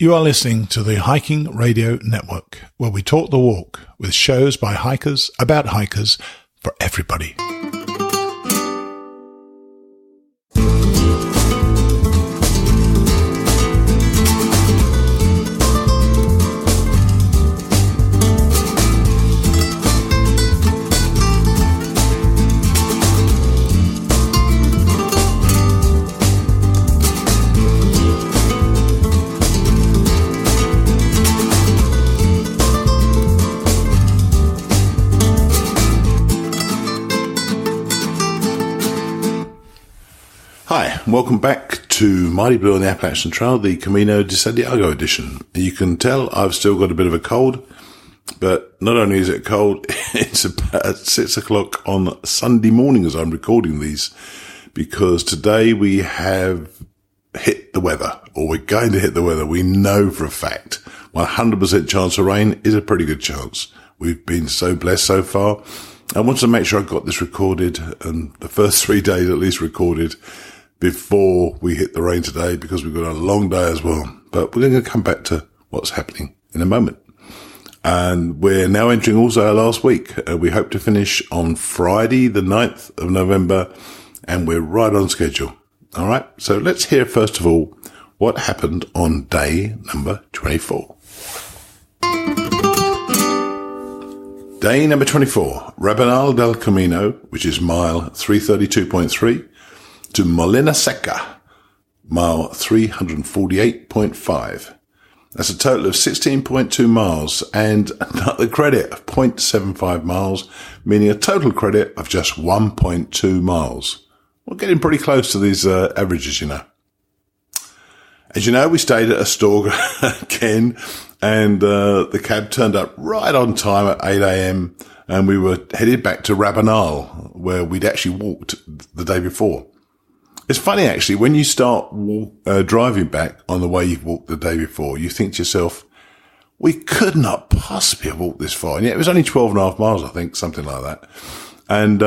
You are listening to the Hiking Radio Network, where we talk the walk with shows by hikers, about hikers, for everybody. Hi, welcome back to Mighty Blue on the Appalachian Trail, the Camino de Santiago edition. You can tell I've still got a bit of a cold, but not only is it cold, it's about 6 o'clock on Sunday morning as I'm recording these, because today we have hit the weather, or we're going to hit the weather. We know for a fact 100% chance of rain is a pretty good chance. We've been so blessed so far. I wanted to make sure I got this recorded, and the first 3 days at least recorded, before we hit the rain today, because we've got a long day as well. But we're going to come back to what's happening in a moment. And we're now entering also our last week. We hope to finish on Friday, the 9th of November, and we're right on schedule. All right. So let's hear first of all what happened on day number 24. Day number 24, Rabanal del Camino, which is mile 332.3. to Molina Seca, mile 348.5. That's a total of 16.2 miles and another credit of 0.75 miles, meaning a total credit of just 1.2 miles. We're getting pretty close to these averages, you know. As you know, we stayed at a store again, and the cab turned up right on time at 8 a.m., and we were headed back to Rabanal, where we'd actually walked the day before. It's funny, actually, when you start driving back on the way you've walked the day before, you think to yourself, we could not possibly have walked this far. And yet it was only 12.5 miles, I think, something like that. And,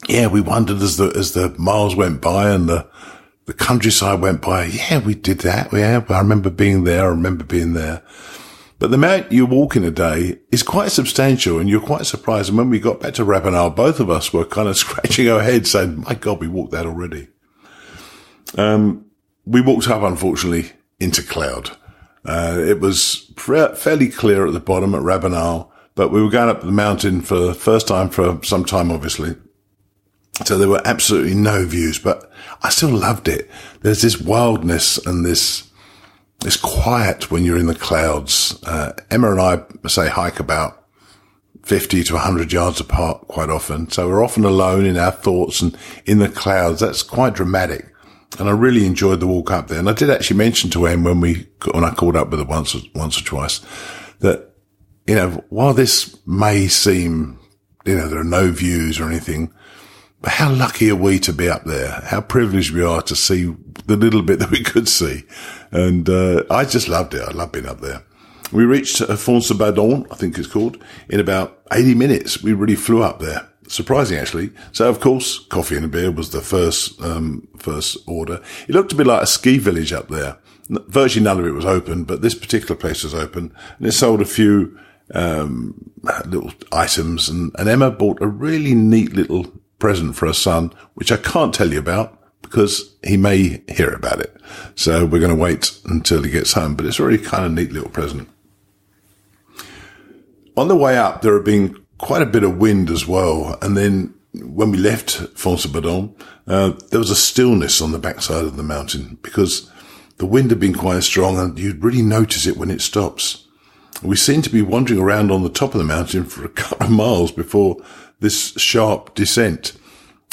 we wondered as the miles went by and the countryside went by. Yeah, we did that. I remember being there. But the amount you walk in a day is quite substantial, and you're quite surprised. And when we got back to Rabanal, both of us were kind of scratching our heads saying, my God, we walked that already. We walked up, unfortunately, into cloud. It was fairly clear at the bottom at Rabanal, but we were going up the mountain for the first time for some time, obviously. So there were absolutely no views, but I still loved it. There's this wildness and this quiet when you're in the clouds. Emma and I say hike about 50 to 100 yards apart quite often. So we're often alone in our thoughts and in the clouds. That's quite dramatic. And I really enjoyed the walk up there. And I did actually mention to Em when I called up with her once or twice that, you know, while this may seem, you know, there are no views or anything, but how lucky are we to be up there? How privileged we are to see the little bit that we could see. And I just loved it. I love being up there. We reached Ponferrada, I think it's called, in about 80 minutes. We really flew up there. Surprising, actually. So, of course, coffee and a beer was the first order. It looked a bit like a ski village up there. Virtually none of it was open, but this particular place was open. And it sold a few little items. And Emma bought a really neat little present for her son, which I can't tell you about because he may hear about it. So we're going to wait until he gets home, but it's a really kind of neat little present. On the way up, there had been quite a bit of wind as well. And then when we left Ponferrada, there was a stillness on the backside of the mountain because the wind had been quite strong and you'd really notice it when it stops. We seemed to be wandering around on the top of the mountain for a couple of miles before this sharp descent.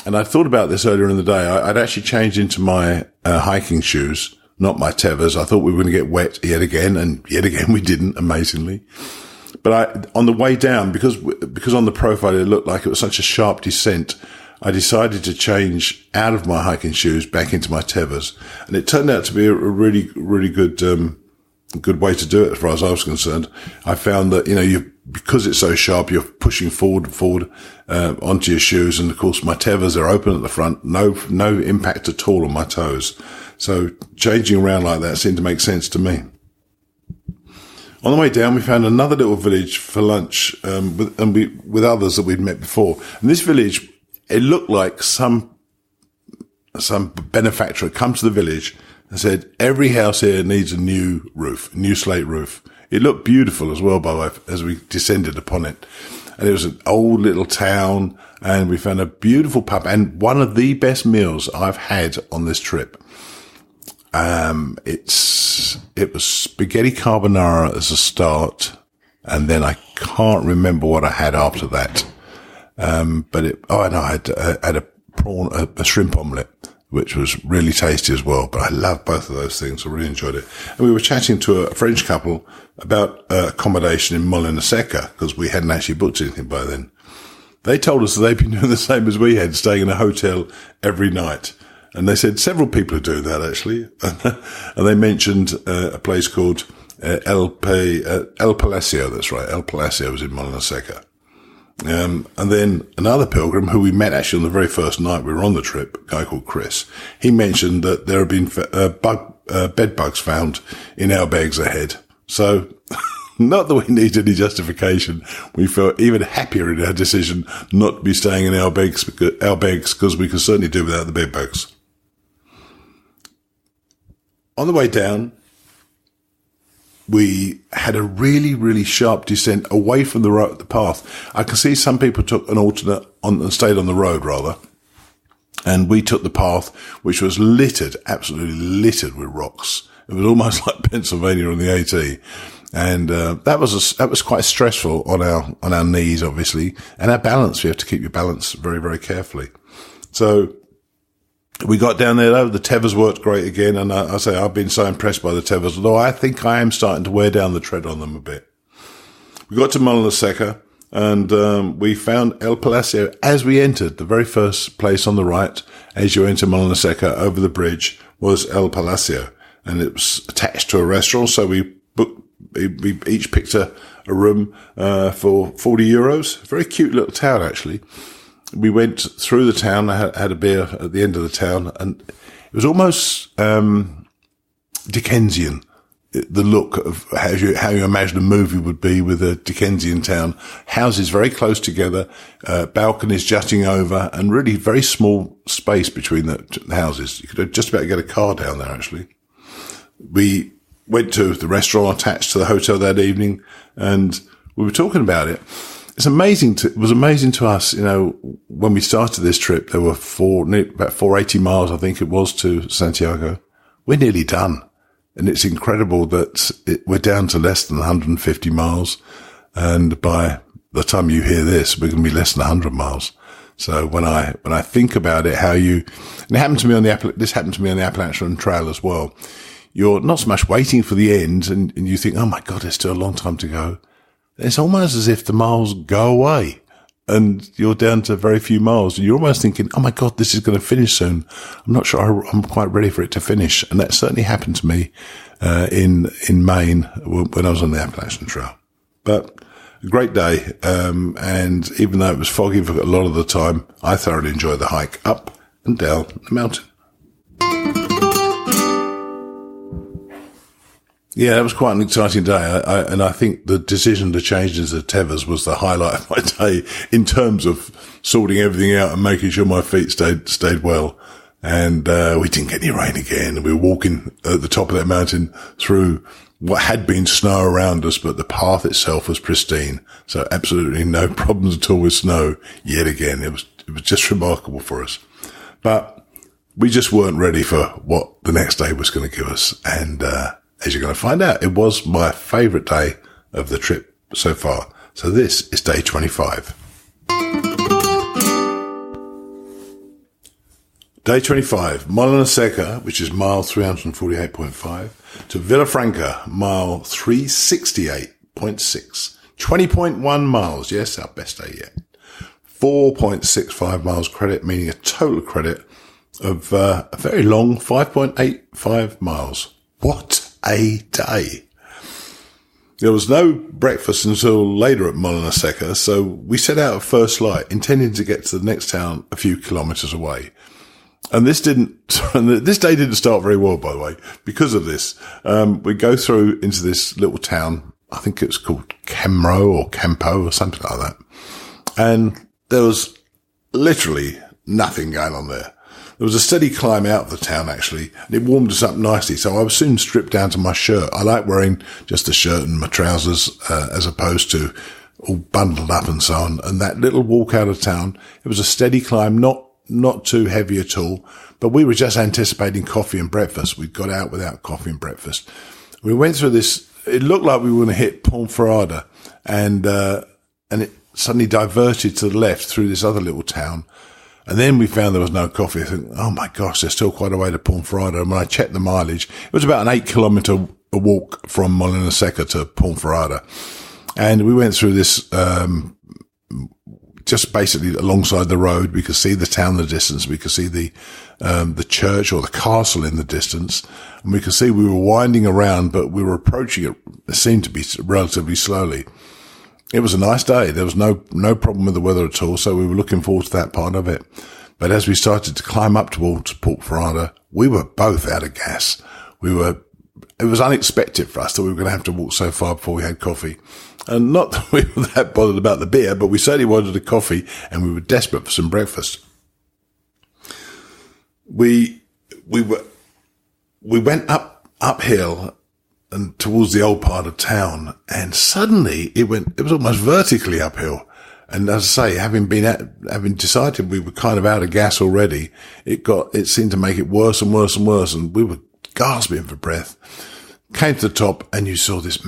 And I thought about this earlier in the day. I'd actually changed into my hiking shoes, not my tethers. I thought we were going to get wet yet again, and yet again we didn't, amazingly. But on the way down, because on the profile it looked like it was such a sharp descent, I decided to change out of my hiking shoes back into my tethers. And it turned out to be a really, really good way to do it as far as I was concerned. I found that, you know, because it's so sharp, you're pushing forward onto your shoes. And of course, my tethers are open at the front. No impact at all on my toes. So changing around like that seemed to make sense to me. On the way down, we found another little village for lunch, with others that we'd met before. And this village, it looked like some benefactor had come to the village and said, every house here needs a new roof, a new slate roof. It looked beautiful as well, by the way, as we descended upon it. And it was an old little town, and we found a beautiful pub and one of the best meals I've had on this trip. It was spaghetti carbonara as a start, and then I can't remember what I had after that. I had a shrimp omelette, which was really tasty as well. But I love both of those things. I really enjoyed it. And we were chatting to a French couple about accommodation in Molina Seca, because we hadn't actually booked anything by then. They told us that they'd been doing the same as we had, staying in a hotel every night. And they said several people are doing that, actually. And they mentioned a place called El Palacio. That's right. El Palacio was in Molina Seca. And then another pilgrim who we met actually on the very first night we were on the trip, a guy called Chris, he mentioned that there have been bed bugs found in albergues ahead. So not that we need any justification. We felt even happier in our decision not to be staying in albergues because we could certainly do without the bed bugs. On the way down, we had a really, really sharp descent away from the path. I can see some people took an alternate and stayed on the road rather. And we took the path, which was absolutely littered with rocks. It was almost like Pennsylvania on the AT. And, that was quite stressful on our knees, obviously. And our balance. You have to keep your balance very, very carefully. So, we got down there, though. The tethers worked great again, and I say I've been so impressed by the tethers, although I think I am starting to wear down the tread on them a bit. We got to Molina Seca, and we found El Palacio as we entered. The very first place on the right, as you enter Molina Seca over the bridge, was El Palacio, and it was attached to a restaurant, so we each picked a room for €40. Very cute little town, actually. We went through the town. I had a beer at the end of the town, and it was almost Dickensian. The look of how you imagine a movie would be with a Dickensian town. Houses very close together, balconies jutting over, and really very small space between the houses. You could just about get a car down there, actually. We went to the restaurant attached to the hotel that evening, and we were talking about it. It was amazing to us, when we started this trip, there were about 480 miles, I think it was, to Santiago. We're nearly done. And it's incredible that we're down to less than 150 miles. And by the time you hear this, we're going to be less than 100 miles. So when I think about it, and it happened to me this happened to me on the Appalachian Trail as well. You're not so much waiting for the end and you think, oh my God, there's still a long time to go. It's almost as if the miles go away and you're down to very few miles. And you're almost thinking, oh my God, this is going to finish soon. I'm not sure I'm quite ready for it to finish. And that certainly happened to me, in Maine when I was on the Appalachian Trail. But a great day. And even though it was foggy for a lot of the time, I thoroughly enjoyed the hike up and down the mountain. Yeah, it was quite an exciting day. And I think the decision to change into tethers was the highlight of my day in terms of sorting everything out and making sure my feet stayed well. And, we didn't get any rain again. And we were walking at the top of that mountain through what had been snow around us, but the path itself was pristine. So absolutely no problems at all with snow yet again. It was just remarkable for us. But we just weren't ready for what the next day was going to give us. And, as you're going to find out, it was my favourite day of the trip so far. So this is day 25. Day 25, Molina Seca, which is mile 348.5, to Villafranca, mile 368.6. 20.1 miles, yes, our best day yet. 4.65 miles credit, meaning a total credit of a very long 5.85 miles. What a day. There was no breakfast until later at Molina Seca, so we set out at first light, intending to get to the next town a few kilometres away. And this day didn't start very well, by the way, because of this. We go through into this little town. I think it's called Camro or Campo or something like that. And there was literally nothing going on there. There was a steady climb out of the town, actually, and it warmed us up nicely. So I was soon stripped down to my shirt. I like wearing just a shirt and my trousers, as opposed to all bundled up and so on. And that little walk out of town, it was a steady climb, not too heavy at all, but we were just anticipating coffee and breakfast. We got out without coffee and breakfast. We went through this, it looked like we were going to hit Ponferrada, and it suddenly diverted to the left through this other little town. And then we found there was no coffee. I think, oh my gosh, there's still quite a way to Ponferrada. And when I checked the mileage, it was about an 8-kilometer walk from Molina Seca to Ponferrada. And we went through this, just basically alongside the road. We could see the town in the distance. We could see the church or the castle in the distance. And we could see we were winding around, but we were approaching it. It seemed to be relatively slowly. It was a nice day. There was no problem with the weather at all. So we were looking forward to that part of it. But as we started to climb up towards Ponferrada, we were both out of gas. It was unexpected for us that we were going to have to walk so far before we had coffee. And not that we were that bothered about the beer, but we certainly wanted a coffee and we were desperate for some breakfast. We went uphill and towards the old part of town, and suddenly it was almost vertically uphill. And as I say, having decided we were kind of out of gas already, it seemed to make it worse and worse and worse. And we were gasping for breath. Came to the top and you saw this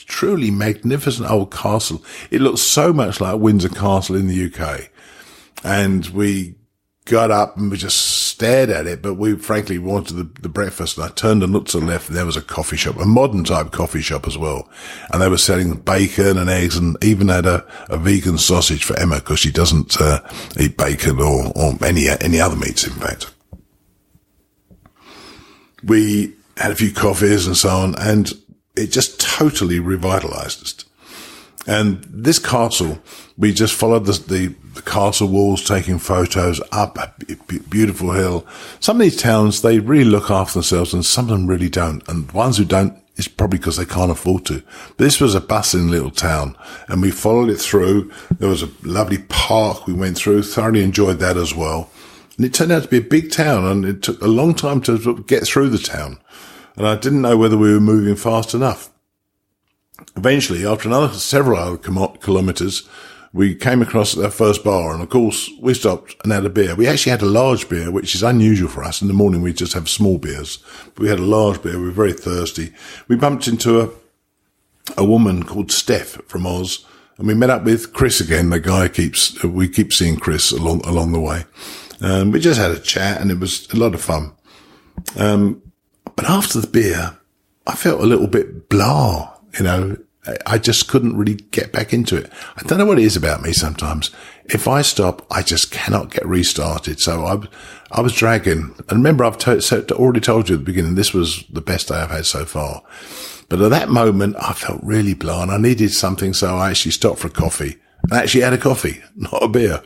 truly magnificent old castle. It looked so much like Windsor Castle in the UK. And we got up and we just stared at it, but we frankly wanted the breakfast. And I turned and looked to the left and there was a coffee shop, a modern type coffee shop as well. And they were selling bacon and eggs and even had a vegan sausage for Emma because she doesn't eat bacon or any other meats, in fact. We had a few coffees and so on, and it just totally revitalized us. And this castle, we just followed the castle walls, taking photos up a beautiful hill. Some of these towns, they really look after themselves, and some of them really don't. And the ones who don't, it's probably because they can't afford to. But this was a bustling little town, and we followed it through. There was a lovely park we went through, thoroughly enjoyed that as well. And it turned out to be a big town, and it took a long time to get through the town. And I didn't know whether we were moving fast enough. Eventually, after several other kilometers, we came across our first bar, and of course, we stopped and had a beer. We actually had a large beer, which is unusual for us. In the morning, we just have small beers. But we had a large beer. We were very thirsty. We bumped into a woman called Steph from Oz, and we met up with Chris again, the guy we keep seeing Chris along the way. We just had a chat, and it was a lot of fun. But after the beer, I felt a little bit blah, I just couldn't really get back into it. I don't know what it is about me sometimes. If I stop, I just cannot get restarted. So I was dragging. And remember, I've already told you at the beginning, this was the best day I've had so far. But at that moment, I felt really blah, and I needed something, so I actually stopped for a coffee. I actually had a coffee, not a beer.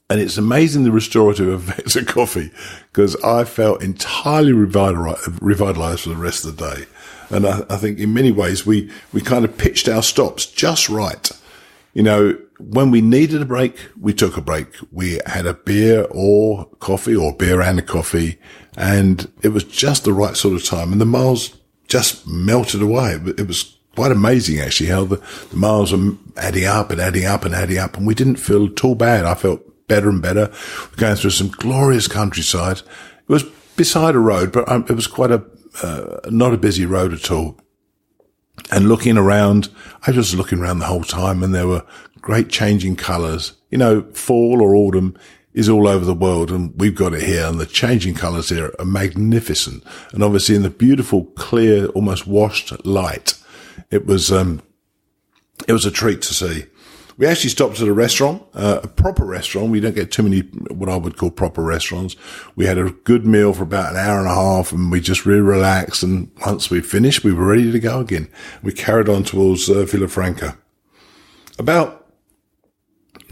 And it's amazing the restorative effects of coffee, because I felt entirely revitalized for the rest of the day. And I think in many ways we kind of pitched our stops just right. When we needed a break, we took a break. We had a beer or coffee, or beer and a coffee, and it was just the right sort of time. And the miles just melted away. It was quite amazing, actually, how the miles were adding up and adding up and adding up, and we didn't feel at all bad. I felt better and better. We're going through some glorious countryside. It was beside a road, but it was quite not a busy road at all. And looking around, I was looking around the whole time, and there were great changing colours. Fall or autumn is all over the world, and we've got it here, and the changing colours here are magnificent. And obviously in the beautiful, clear, almost washed light, it was a treat to see. We actually stopped at a restaurant, a proper restaurant. We don't get too many what I would call proper restaurants. We had a good meal for about an hour and a half, and we just really relaxed. And once we finished, we were ready to go again. We carried on towards Villafranca. About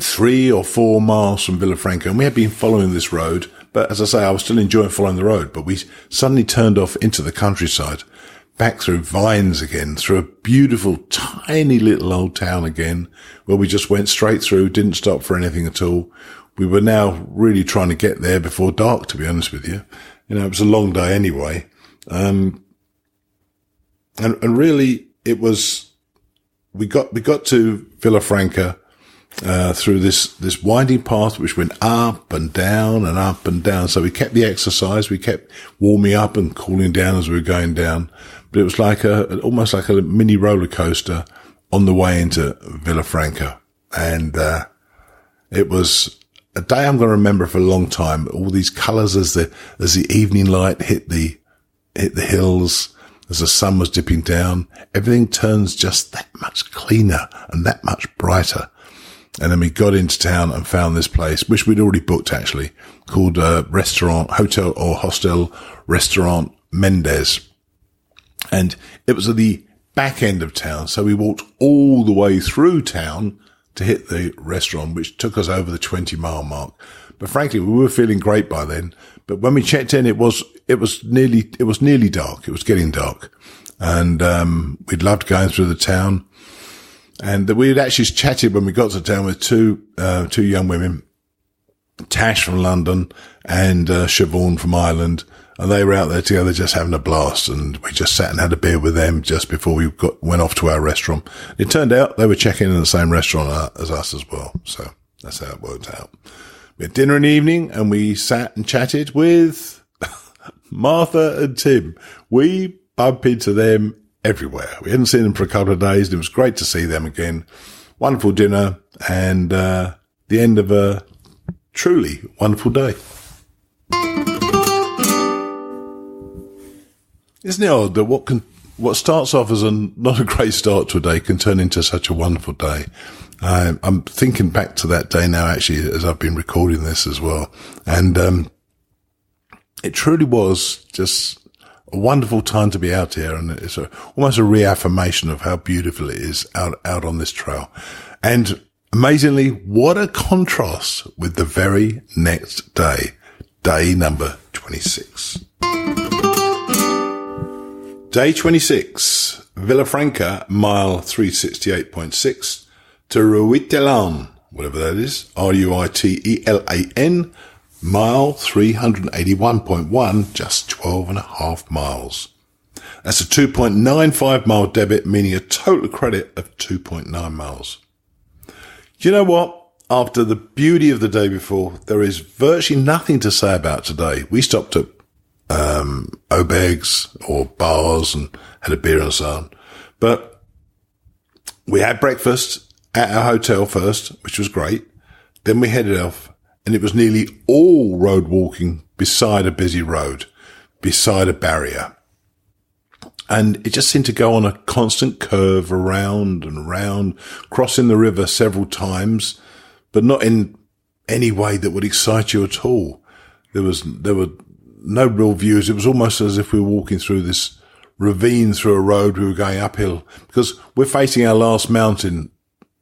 3 or 4 miles from Villafranca, and we had been following this road. But as I say, I was still enjoying following the road, but we suddenly turned off into the countryside, back through vines again, through a beautiful, tiny little old town again, where we just went straight through, didn't stop for anything at all. We were now really trying to get there before dark, to be honest with you. You know, it was a long day anyway. And really it was, we got to Villafranca, through this winding path, which went up and down and up and down. So we kept the exercise. We kept warming up and cooling down as we were going down. But it was like almost like a mini roller coaster on the way into Villafranca. And, it was a day I'm going to remember for a long time. All these colors as the evening light hit the hills, as the sun was dipping down, everything turns just that much cleaner and that much brighter. And then we got into town and found this place, which we'd already booked actually, called Hostel Restaurant Mendez. And it was at the back end of town. So we walked all the way through town to hit the restaurant, which took us over the 20-mile mark. But frankly, we were feeling great by then. But when we checked in, it was nearly dark. It was getting dark. And, we'd loved going through the town. And we had actually chatted when we got to town with two young women, Tash from London and Siobhan from Ireland. And they were out there together just having a blast. And we just sat and had a beer with them just before we went off to our restaurant. It turned out they were checking in the same restaurant as us as well. So that's how it worked out. We had dinner in the evening and we sat and chatted with Martha and Tim. We bump into them everywhere. We hadn't seen them for a couple of days, and it was great to see them again. Wonderful dinner, and the end of a truly wonderful day. Isn't it odd that what starts off as not a great start to a day can turn into such a wonderful day? I'm thinking back to that day now, actually, as I've been recording this as well, and it truly was just a wonderful time to be out here, and it's almost a reaffirmation of how beautiful it is out on this trail. And amazingly, what a contrast with the very next day, day number 26. Day 26, Villafranca, mile 368.6 to Ruitelan, whatever that is, Ruitelan, mile 381.1, just 12.5 miles. That's a 2.95 mile debit, meaning a total credit of 2.9 miles. You know what? After the beauty of the day before, there is virtually nothing to say about today. We stopped at auberges or bars and had a beer and so on. But we had breakfast at our hotel first, which was great. Then we headed off. And it was nearly all road walking beside a busy road, beside a barrier. And it just seemed to go on a constant curve around and around, crossing the river several times, but not in any way that would excite you at all. There were no real views. It was almost as if we were walking through this ravine through a road. We were going uphill because we're facing our last mountain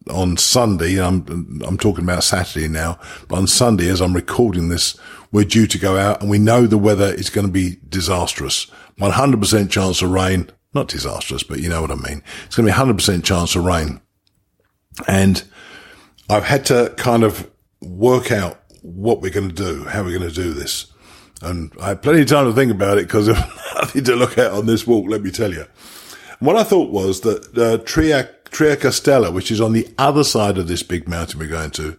on Sunday. I'm talking about Saturday now, but on Sunday, as I'm recording this, we're due to go out and we know the weather is going to be disastrous. 100% chance of rain. Not disastrous, but you know what I mean. It's going to be 100% chance of rain. And I've had to kind of work out what we're going to do, how we're going to do this. And I had plenty of time to think about it because there's nothing to look at on this walk, let me tell you. And what I thought was that Tria Castella, which is on the other side of this big mountain we're going to,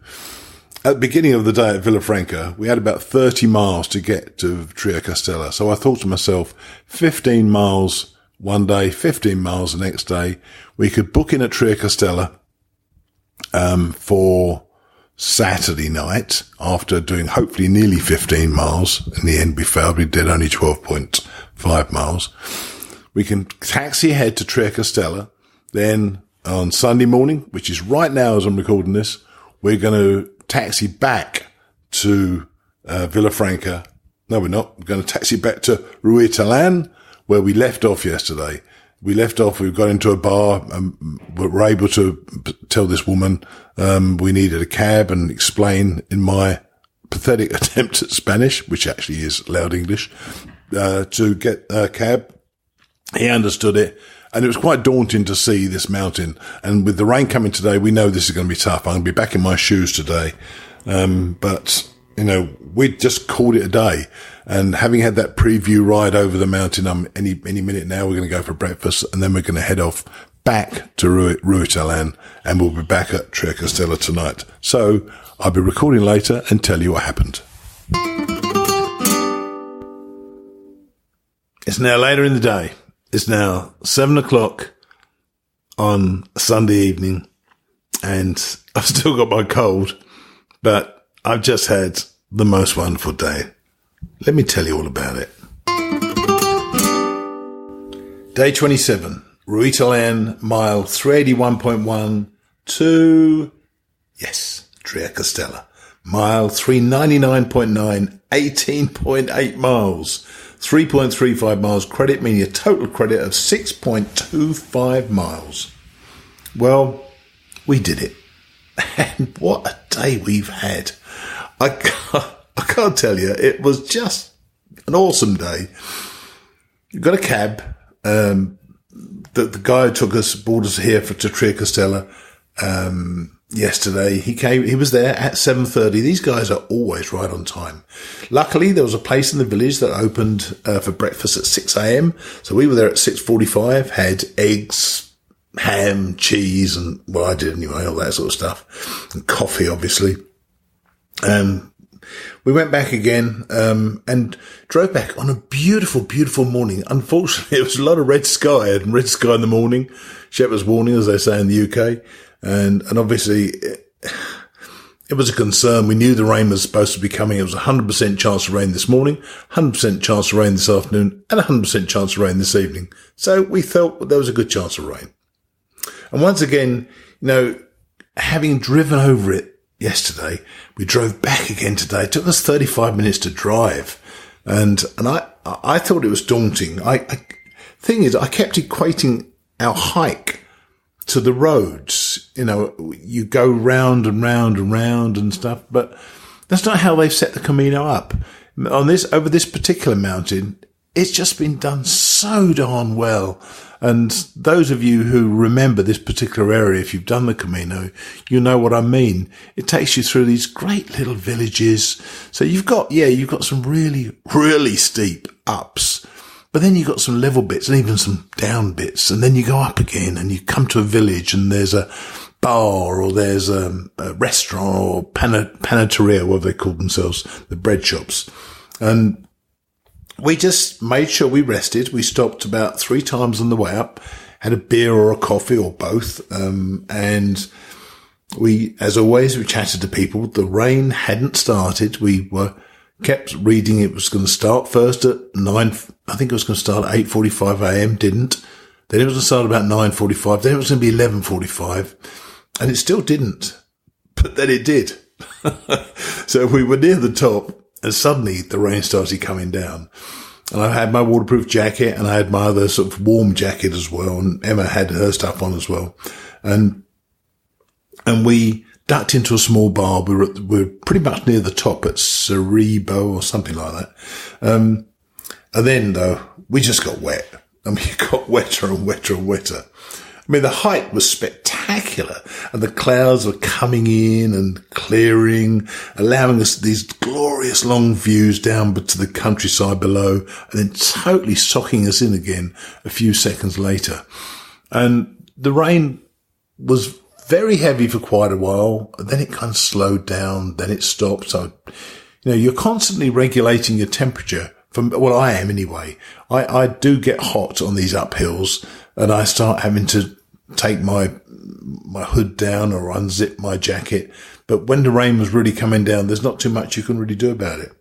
at the beginning of the day at Villafranca, we had about 30 miles to get to Tria Castella. So I thought to myself, 15 miles one day, 15 miles the next day. We could book in at Tria Castella, for Saturday night after doing hopefully nearly 15 miles. In the end, we failed. We did only 12.5 miles. We can taxi ahead to Tria Castella. Then on Sunday morning, which is right now as I'm recording this, we're going to taxi back to Villafranca. No, we're not. We're going to taxi back to Ruitelan, where we left off yesterday. we left off, we got into a bar, and we were able to tell this woman we needed a cab and explain in my pathetic attempt at Spanish, which actually is loud English, to get a cab. He understood it, and it was quite daunting to see this mountain. And with the rain coming today, we know this is going to be tough. I'm going to be back in my shoes today. But, we just called it a day. And having had that preview ride over the mountain, any minute now, we're going to go for breakfast, and then we're going to head off back to Ruitalan, and we'll be back at Triacastela tonight. So I'll be recording later and tell you what happened. It's now later in the day. It's now 7:00 on Sunday evening, and I've still got my cold, but I've just had the most wonderful day. Let me tell you all about it. Day 27, Ruitalan, mile 381.1 to, Triacastela. Mile 399.9, 18.8 miles, 3.35 miles credit, meaning a total credit of 6.25 miles. Well, we did it. And what a day we've had. I can't tell you. It was just an awesome day. You got a cab. The guy who took us, brought us here to Triacastela, yesterday. He was there at 7:30. These guys are always right on time. Luckily, there was a place in the village that opened, for breakfast at 6 a.m. So we were there at 6:45, had eggs, ham, cheese, and, well, I did anyway, all that sort of stuff. And coffee, obviously. We went back again, and drove back on a beautiful, beautiful morning. Unfortunately, it was a lot of red sky, and red sky in the morning. Shepherd's warning, as they say in the UK. And obviously it was a concern. We knew the rain was supposed to be coming. It was 100% chance of rain this morning, 100% chance of rain this afternoon, and 100% chance of rain this evening. So we felt there was a good chance of rain. And once again, having driven over it yesterday, we drove back again today. It took us 35 minutes to drive. And I thought it was daunting. Thing is, I kept equating our hike to the roads. You go round and round and round and stuff, but that's not how they've set the Camino up. Over this particular mountain, it's just been done so darn well. And those of you who remember this particular area, if you've done the Camino, you know what I mean. It takes you through these great little villages. So you've got some really, really steep ups, but then you've got some level bits and even some down bits. And then you go up again and you come to a village and there's a bar or there's a restaurant or panaderia, what they call themselves, the bread shops. And we just made sure we rested. We stopped about 3 times on the way up, had a beer or a coffee or both. And we, as always, we chatted to people. The rain hadn't started. We kept reading it was going to start first at 9. I think it was going to start at 8:45 a.m. Didn't. Then it was going to start about 9:45. Then it was going to be 11:45, and it still didn't. But then it did. So we were near the top, and suddenly the rain started coming down. And I had my waterproof jacket, and I had my other sort of warm jacket as well. And Emma had her stuff on as well. And we ducked into a small bar. We were pretty much near the top at Cerebo or something like that. And then, though, we just got wet. It got wetter and wetter and wetter. The height was spectacular, and the clouds were coming in and clearing, allowing us these glorious long views down to the countryside below, and then totally socking us in again a few seconds later. And the rain was very heavy for quite a while, and then it kind of slowed down, then it stopped. So, you're constantly regulating your temperature. Well, I am anyway. I do get hot on these uphills, and I start having to take my hood down or unzip my jacket. But when the rain was really coming down, there's not too much you can really do about it.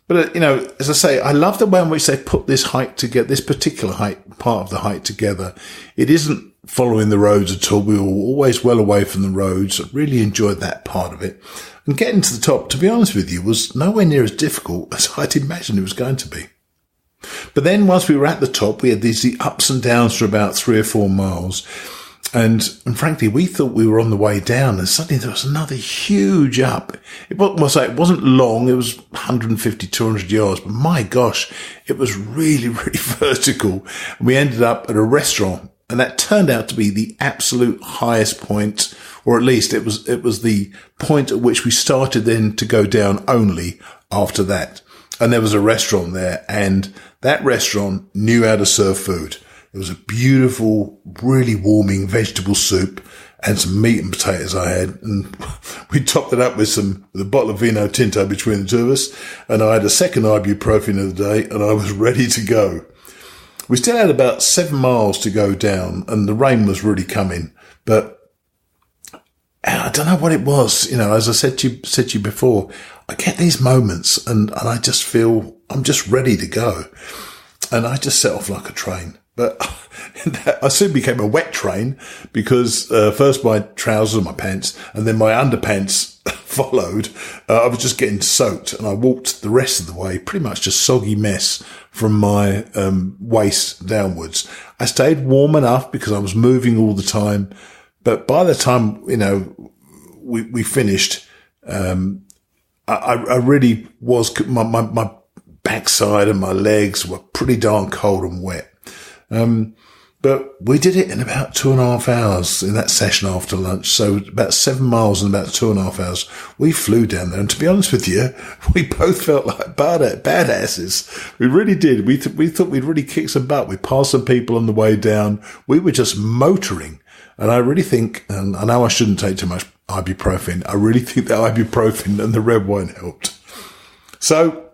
But, as I say, I love the way in which they put this hike together, this particular part of the hike together. It isn't following the roads at all. We were always well away from the roads. I really enjoyed that part of it. And getting to the top, to be honest with you, was nowhere near as difficult as I'd imagined it was going to be. But then once we were at the top, we had these ups and downs for about 3 or 4 miles. And frankly, we thought we were on the way down, and suddenly there was another huge up. It wasn't long. It was 150, 200 yards, but my gosh, it was really, really vertical. And we ended up at a restaurant, and that turned out to be the absolute highest point, or at least it was the point at which we started then to go down only after that. And there was a restaurant there, and that restaurant knew how to serve food. It was a beautiful, really warming vegetable soup and some meat and potatoes I had. And we topped it up with a bottle of vino tinto between the two of us. And I had a second ibuprofen of the day, and I was ready to go. We still had about 7 miles to go down, and the rain was really coming. But I don't know what it was. As I said to you before, I get these moments and I just feel I'm just ready to go. And I just set off like a train. But I soon became a wet train because first my trousers and my pants, and then my underpants followed. I was just getting soaked, and I walked the rest of the way pretty much just soggy mess from my waist downwards. I stayed warm enough because I was moving all the time. But by the time, we finished, I really was, my backside and my legs were pretty darn cold and wet. But we did it in about 2.5 hours in that session after lunch. So about 7 miles in about 2.5 hours. We flew down there. And to be honest with you, we both felt like badasses. We really did. We thought we'd really kick some butt. We passed some people on the way down. We were just motoring. And I really think, and I know I shouldn't take too much ibuprofen, I really think that ibuprofen and the red wine helped. So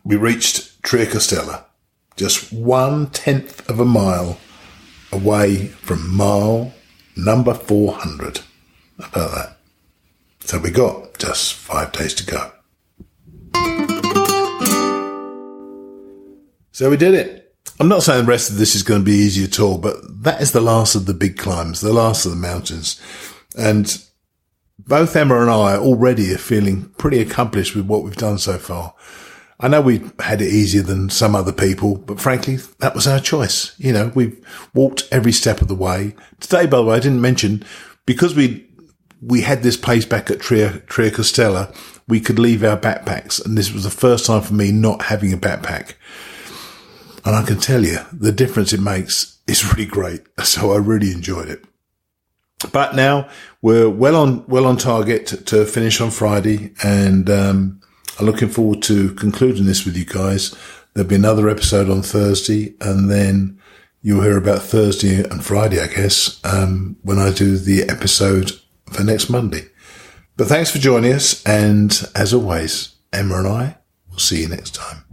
we reached Tria Costella, just 1/10 of a mile away from mile number 400. How about that? So we got just 5 days to go. So we did it. I'm not saying the rest of this is going to be easy at all, but that is the last of the big climbs, the last of the mountains. And both Emma and I already are feeling pretty accomplished with what we've done so far. I know we had it easier than some other people, but frankly, that was our choice. We've walked every step of the way. Today, by the way, I didn't mention, because we had this place back at Tria Costella, we could leave our backpacks. And this was the first time for me not having a backpack. And I can tell you, the difference it makes is really great. So I really enjoyed it. But now we're well on target to finish on Friday. And I'm looking forward to concluding this with you guys. There'll be another episode on Thursday, and then you'll hear about Thursday and Friday, I guess, when I do the episode for next Monday. But thanks for joining us. And as always, Emma and I will see you next time.